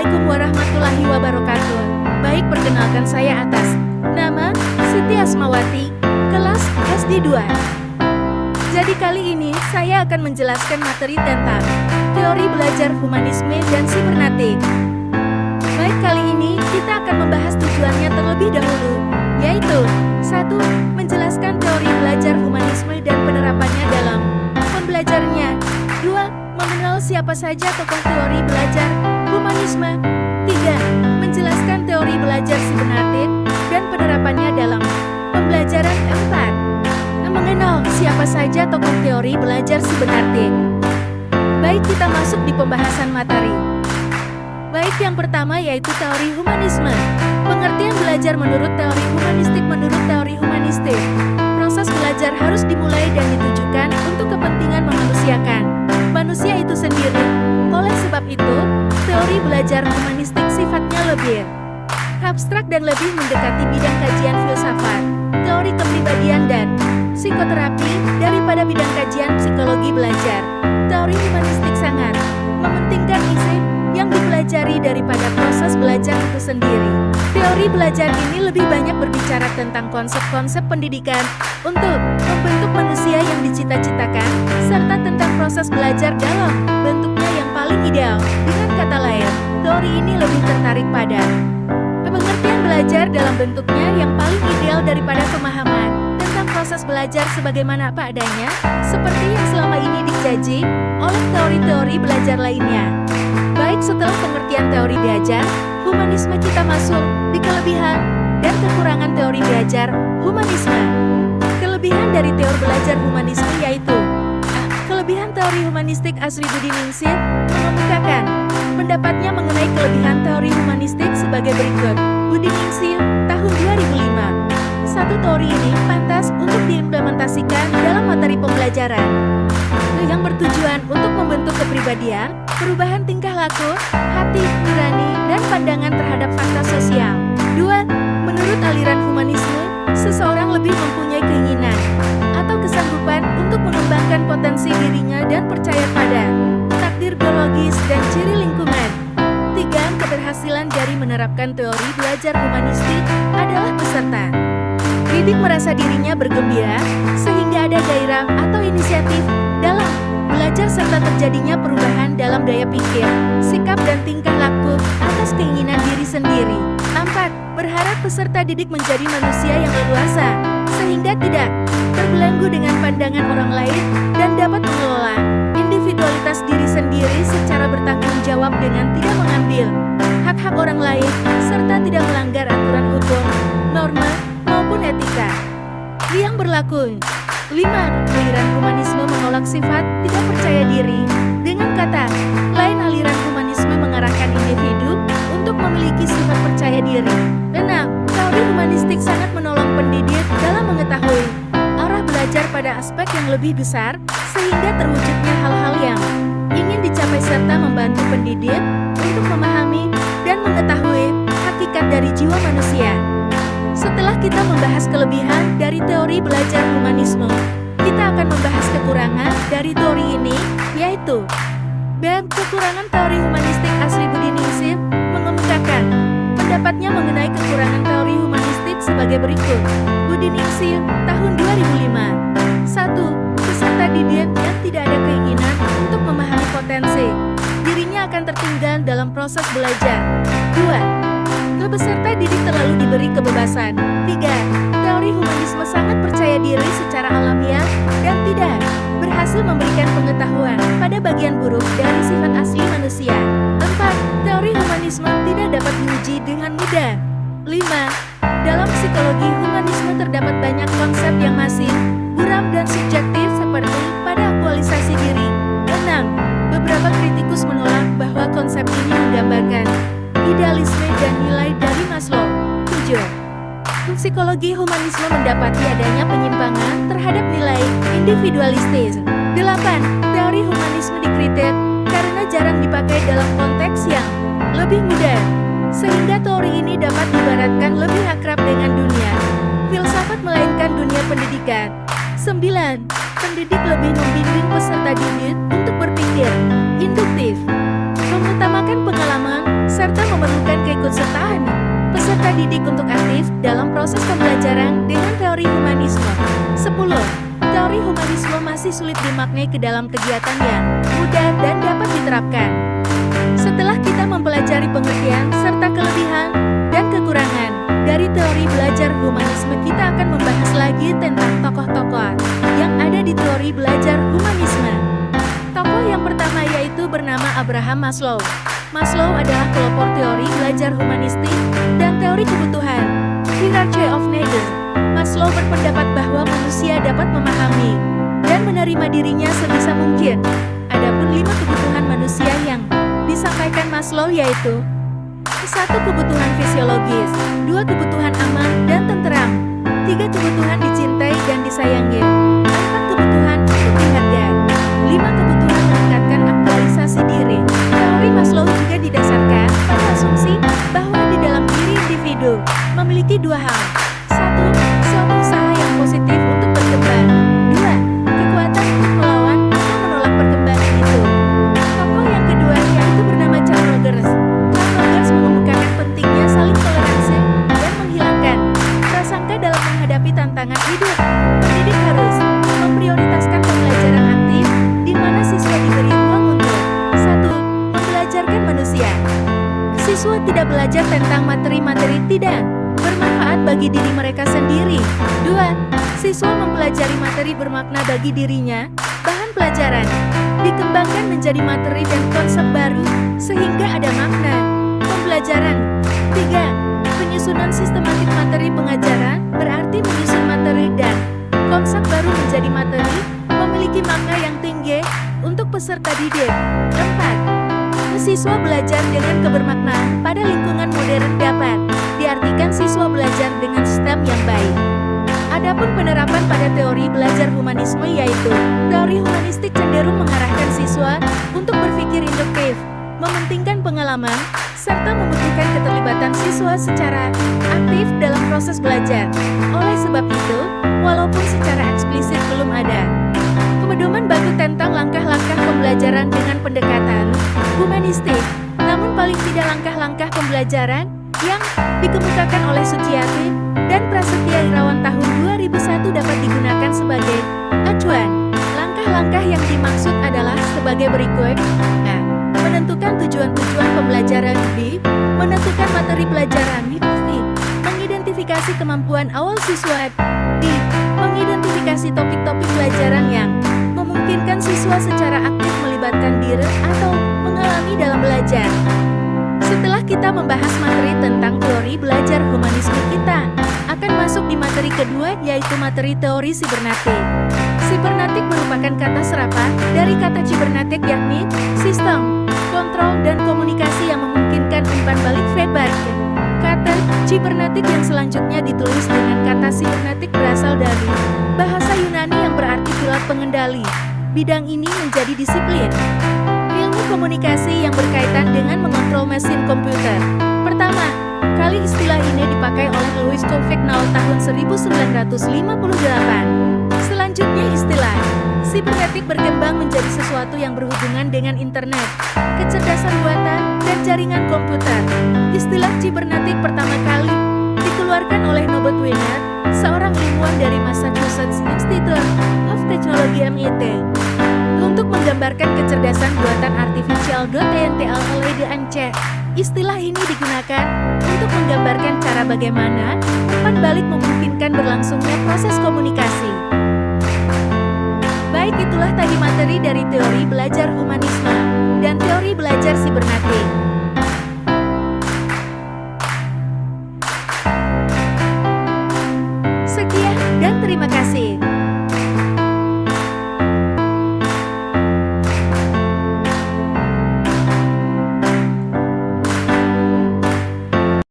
Assalamualaikum warahmatullahi wabarakatuh. Baik, perkenalkan saya atas nama Siti Asmawati, kelas SD 2. Jadi kali ini saya akan menjelaskan materi tentang teori belajar humanisme dan sibernetik. Baik, kali ini kita akan membahas tujuannya terlebih dahulu, yaitu 1. Menjelaskan teori belajar humanisme dan penerapannya dalam pembelajarannya. 2. Mengenal siapa saja tokoh teori belajar humanisme. 3. Menjelaskan teori belajar sibernetik dan penerapannya dalam pembelajaran. 4. Mengenal siapa saja tokoh teori belajar sibernetik. Baik, kita masuk di pembahasan materi. Baik, yang pertama yaitu teori humanisme. Pengertian belajar menurut teori humanistik. Menurut teori humanistik, proses belajar harus dimulai dan ditujukan untuk kepentingan memanusiakan manusia itu sendiri. Oleh sebab itu, teori belajar humanistik sifatnya lebih abstrak dan lebih mendekati bidang kajian filsafat, teori kepribadian dan psikoterapi daripada bidang kajian psikologi belajar. Teori humanistik sangat mementingkan isi yang dipelajari daripada proses belajar itu sendiri. Teori belajar ini lebih banyak berbicara tentang konsep-konsep pendidikan untuk membentuk manusia yang dicita-citakan, serta tentang proses belajar dalam bentuknya yang paling ideal. Dengan kata lain, teori ini lebih tertarik pada pengertian belajar dalam bentuknya yang paling ideal daripada pemahaman tentang proses belajar sebagaimana apa adanya, seperti yang selama ini dijaji oleh teori-teori belajar lainnya. Baik, setelah pengertian teori belajar humanisme, kita masuk di kelebihan dan kekurangan teori belajar humanisme. Kelebihan dari teori belajar humanisme yaitu kelebihan teori humanistik. Asribudiningsih mengemukakan pendapatnya mengenai kelebihan teori humanistik sebagai berikut. Budiningsih, tahun 2005. Satu, teori ini pantas untuk diimplementasikan dalam materi pembelajaran yang bertujuan untuk membentuk kepribadian, perubahan tingkah laku, hati nurani, dan pandangan terhadap fakta sosial. 2. Menurut aliran humanisme, seseorang lebih mempunyai keinginan atau kesanggupan untuk mengembangkan potensi dirinya dan percaya pada takdir biologis dan ciri lingkungan. 3. Keberhasilan dari menerapkan teori belajar humanistik adalah peserta didik merasa dirinya bergembira, sehingga ada gairah atau inisiatif dalam belajar serta terjadinya perubahan dalam daya pikir, sikap dan tingkah laku atas keinginan diri sendiri. 4. Berharap peserta didik menjadi manusia yang leluasa, sehingga tidak terbelenggu dengan pandangan orang lain dan dapat mengelola individualitas diri sendiri secara bertanggung jawab dengan tidak mengambil hak-hak orang lain, serta tidak melanggar aturan hukum, norma, maupun etika yang berlaku. 5. Aliran humanisme menolak sifat tidak percaya diri. Dengan kata lain, aliran humanisme mengarahkan individu untuk memiliki sifat percaya diri. 6. Teori humanistik sangat menolong pendidik dalam mengetahui arah belajar pada aspek yang lebih besar, sehingga terwujudnya hal-hal yang ingin dicapai serta membantu pendidik untuk memahami dan mengetahui hakikat dari jiwa manusia. Setelah kita membahas kelebihan dari teori belajar humanisme, kita akan membahas kekurangan dari teori ini, yaitu kekurangan teori humanistik. Asribudiningsih mengemukakan pendapatnya mengenai kekurangan teori humanistik sebagai berikut. Budiningsih, tahun 2005. 1. Peserta didik yang tidak ada keinginan untuk memahami potensi dirinya akan tertinggal dalam proses belajar. 2. Peserta didik terlalu diberi kebebasan. 3. Teori humanisme sangat percaya diri secara alamiah dan tidak berhasil memberikan pengetahuan pada bagian buruk dari sifat asli manusia. 4. Teori humanisme tidak dapat diuji dengan mudah. 5. Dalam psikologi humanisme terdapat banyak konsep yang masih buram dan subjektif seperti pada aktualisasi diri. 6. Beberapa kritikus menolak bahwa konsep ini menggambarkan idealisme dan nilai dari Maslow. 7. Psikologi humanisme mendapati adanya penyimpangan terhadap nilai individualistis. 8. Teori humanisme dikritik karena jarang dipakai dalam konteks yang lebih mudah, sehingga teori ini dapat diibaratkan lebih akrab dengan dunia filsafat melainkan dunia pendidikan. 9. Pendidik lebih membimbing peserta didik untuk berpikir induktif, mengutamakan pengalaman serta memerlukan keikutsertaan peserta didik untuk aktif dalam proses pembelajaran dengan teori humanisme. 10. Teori humanisme masih sulit dimaknai ke dalam kegiatan yang mudah dan dapat diterapkan. Setelah kita mempelajari pengertian serta kelebihan dan kekurangan dari teori belajar humanisme, kita akan membahas lagi tentang tokoh-tokoh yang ada di teori belajar humanisme. Tokoh yang pertama yaitu bernama Abraham Maslow. Maslow adalah pelopor teori belajar humanistik dan teori kebutuhan, hierarchy of needs. Maslow berpendapat bahwa manusia dapat memahami dan menerima dirinya sebisa mungkin. Adapun 5 kebutuhan manusia yang disampaikan Maslow yaitu 1. Kebutuhan fisiologis, 2. Kebutuhan aman dan tenteram, 3. Kebutuhan dicintai dan disayangi, 4. Kebutuhan untuk dihargai, 5. Kebutuhan meningkatkan aktualisasi diri. Teori Maslow juga didasarkan pada asumsi bahwa di dalam diri individu memiliki 2 hal. 1. Suatu usaha yang positif untuk berkembang. 2. Kekuatan untuk melawan atau menolak perkembangan itu. Tokoh yang kedua yaitu bernama Carl Rogers. Carl Rogers mengemukakan pentingnya saling toleransi dan menghilangkan prasangka dalam menghadapi tantangan hidup. Pendidik harus memprioritaskan pembelajaran aktif di mana siswa diberi ruang untuk 1. Membelajarkan manusia. Siswa tidak belajar tentang materi-materi tidak bermanfaat bagi diri mereka sendiri. 2. Siswa mempelajari materi bermakna bagi dirinya. Bahan pelajaran dikembangkan menjadi materi dan konsep baru sehingga ada makna pembelajaran. 3. Penyusunan sistematik materi pengajaran berarti menyusun materi dan konsep baru menjadi materi memiliki makna yang tinggi untuk peserta didik. 4. Siswa belajar dengan kebermaknaan pada lingkungan modern dapat diartikan siswa belajar dengan STEM yang baik. Adapun penerapan pada teori belajar humanisme yaitu teori humanistik cenderung mengarahkan siswa untuk berpikir induktif, mementingkan pengalaman, serta membutuhkan keterlibatan siswa secara aktif dalam proses belajar. Oleh sebab itu, walaupun secara eksplisit belum ada pedoman baku tentang langkah-langkah pembelajaran dengan pendekatan humanistik, namun paling tidak langkah-langkah pembelajaran yang dikemukakan oleh Suciati dan Prasetya Irawan tahun 2001 dapat digunakan sebagai acuan. Langkah-langkah yang dimaksud adalah sebagai berikut. A. Menentukan tujuan-tujuan pembelajaran. B. Menentukan materi pelajaran. C. Mengidentifikasi kemampuan awal siswa. D. Mengidentifikasi topik-topik pelajaran yang memungkinkan siswa secara aktif melibatkan diri atau mengalami dalam belajar. Setelah kita membahas materi tentang teori belajar humanisme, kita akan masuk di materi kedua yaitu materi teori sibernetik. Sibernetik merupakan kata serapan dari kata cybernetic yakni sistem, kontrol, dan komunikasi yang memungkinkan umpan balik feedback. Kata cybernetik yang selanjutnya ditulis dengan kata sibernetik berasal dari bahasa Yunani yang berarti pilar pengendali. Bidang ini menjadi disiplin ilmu komunikasi yang berkaitan dengan mengontrol mesin komputer. Pertama kali istilah ini dipakai oleh Louis Covignon tahun 1958. Selanjutnya istilah sibernetik berkembang menjadi sesuatu yang berhubungan dengan internet, kecerdasan buatan, dan jaringan komputer. Istilah sibernetik pertama kali dikeluarkan oleh Norbert Wiener, seorang ilmuwan dari Massachusetts Institute of Technology MIT, untuk menggambarkan kecerdasan buatan artificial. TNTLLEDANC. Istilah ini digunakan untuk menggambarkan cara bagaimana umpan balik memungkinkan berlangsungnya proses komunikasi. Baik, itulah tadi materi dari teori belajar humanisme dan teori belajar sibernetik.